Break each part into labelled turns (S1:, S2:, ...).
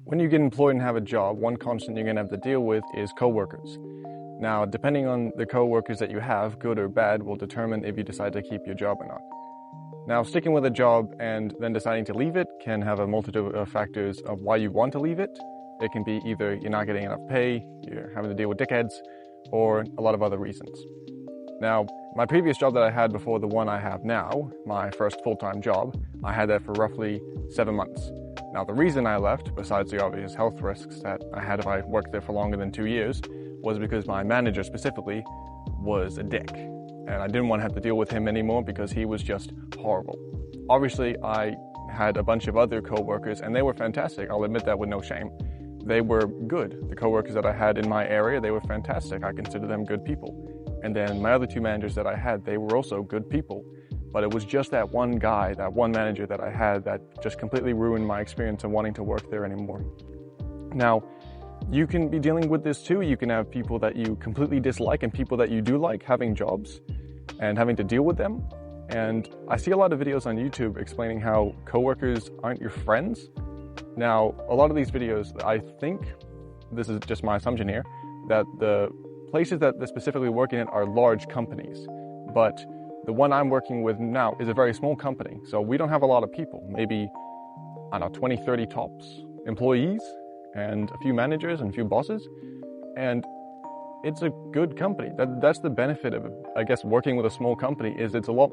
S1: When you get employed and have a job, one constant you're going to have to deal with is coworkers. Now, depending on the coworkers that you have, good or bad, will determine if you decide to keep your job or not. Now, sticking with a job and then deciding to leave it can have a multitude of factors of why you want to leave it. It can be either you're not getting enough pay, you're having to deal with dickheads, or a lot of other reasons. Now, my previous job that I had before the one I have now, my first full-time job, I had that for roughly 7 months. Now, the reason I left, besides the obvious health risks that I had if I worked there for longer than 2 years, was because my manager specifically was a dick. And I didn't want to have to deal with him anymore because he was just horrible. Obviously, I had a bunch of other coworkers and they were fantastic. I'll admit that with no shame. They were good. The coworkers that I had in my area, they were fantastic. I consider them good people. And then my other two managers that I had, they were also good people. But it was just that one guy, that one manager that I had that just completely ruined my experience of wanting to work there anymore. Now, you can be dealing with this too. You can have people that you completely dislike and people that you do like having jobs and having to deal with them. And I see a lot of videos on YouTube explaining how coworkers aren't your friends. Now, a lot of these videos, I think, this is just my assumption here, that the places that they're specifically working in are large companies. But the one I'm working with now is a very small company. So we don't have a lot of people, maybe, I don't know, 20, 30 tops employees and a few managers and a few bosses. And it's a good company. That's the benefit of, I guess, working with a small company is it's a lot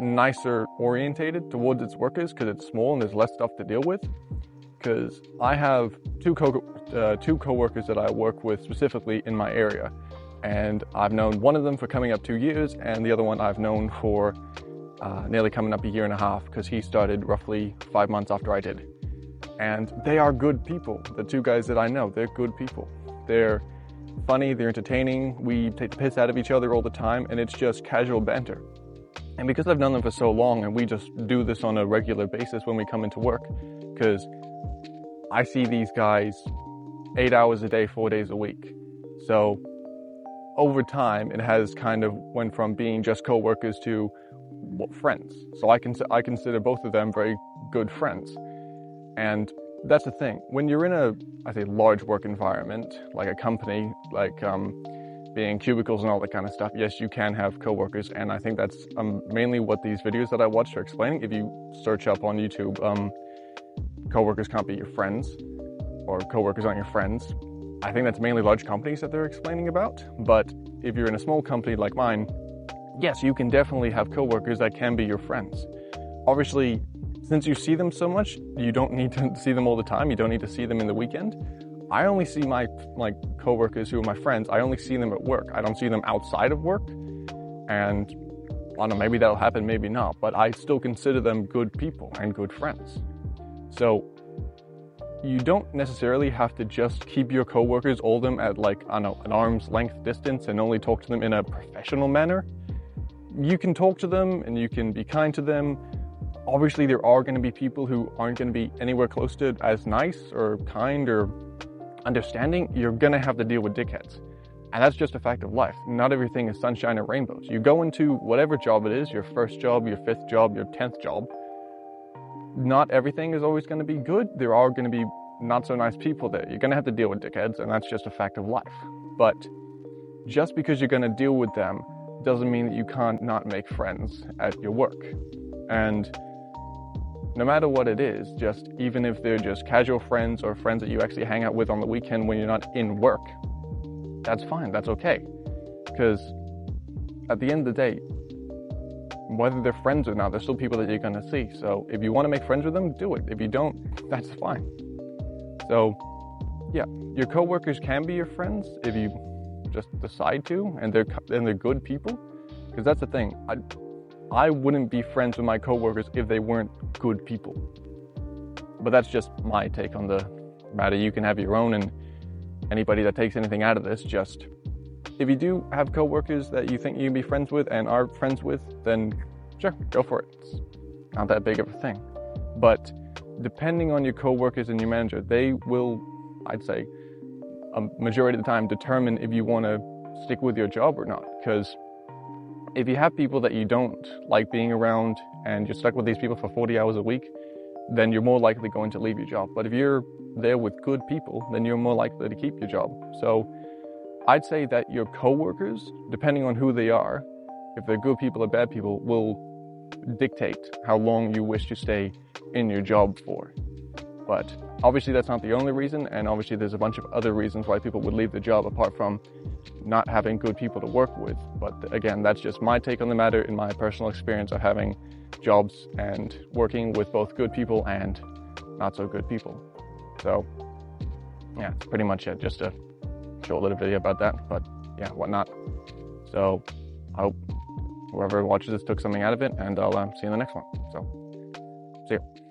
S1: nicer orientated towards its workers because it's small and there's less stuff to deal with. Because I have two coworkers that I work with specifically in my area. And I've known one of them for coming up 2 years, and the other one I've known for nearly coming up 1.5 years because he started roughly 5 months after I did. And they are good people. The two guys that I know, they're good people. They're funny, they're entertaining, we take the piss out of each other all the time, and it's just casual banter. And because I've known them for so long, and we just do this on a regular basis when we come into work, because I see these guys 8 hours a day, 4 days a week. So over time, it has kind of went from being just co-workers to friends. So I consider both of them very good friends. And that's the thing. When you're in a large work environment, like a company, like being cubicles and all that kind of stuff, yes, you can have co-workers. And I think that's mainly what these videos that I watched are explaining. If you search up on YouTube, co-workers can't be your friends, or co-workers aren't your friends, I think that's mainly large companies that they're explaining about. But if you're in a small company like mine, yes, you can definitely have coworkers that can be your friends. Obviously, since you see them so much, you don't need to see them all the time. You don't need to see them in the weekend. I only see my coworkers who are my friends. I only see them at work. I don't see them outside of work. And I don't know, maybe that'll happen, maybe not. But I still consider them good people and good friends. So you don't necessarily have to just keep your coworkers, all them at an arm's length distance and only talk to them in a professional manner. You can talk to them and you can be kind to them. Obviously, there are going to be people who aren't going to be anywhere close to as nice or kind or understanding. You're going to have to deal with dickheads. And that's just a fact of life. Not everything is sunshine and rainbows. You go into whatever job it is, your first job, your 5th job, your 10th job, not everything is always going to be good. There are going to be not so nice people there. You're going to have to deal with dickheads, and that's just a fact of life. But just because you're going to deal with them doesn't mean that you can't not make friends at your work. And no matter what it is, just even if they're just casual friends or friends that you actually hang out with on the weekend when you're not in work, that's fine, that's okay. Because at the end of the day, whether they're friends or not, they're still people that you're going to see. So if you want to make friends with them, do it. If you don't, that's fine. So yeah, your coworkers can be your friends if you just decide to, and they're good people. Because that's the thing. I wouldn't be friends with my coworkers if they weren't good people. But that's just my take on the matter. You can have your own, and anybody that takes anything out of this, just if you do have coworkers that you think you can be friends with and are friends with, then sure, go for it. It's not that big of a thing. But depending on your coworkers and your manager, they will, I'd say, a majority of the time determine if you want to stick with your job or not. Because if you have people that you don't like being around and you're stuck with these people for 40 hours a week, then you're more likely going to leave your job. But if you're there with good people, then you're more likely to keep your job. So I'd say that your coworkers, depending on who they are, if they're good people or bad people, will dictate how long you wish to stay in your job for. But obviously that's not the only reason, and obviously there's a bunch of other reasons why people would leave the job apart from not having good people to work with. But again, that's just my take on the matter in my personal experience of having jobs and working with both good people and not so good people. So yeah, that's pretty much it. Just a short little video about that, but yeah, whatnot. So I hope whoever watches this took something out of it, and I'll see you in the next one. So see you.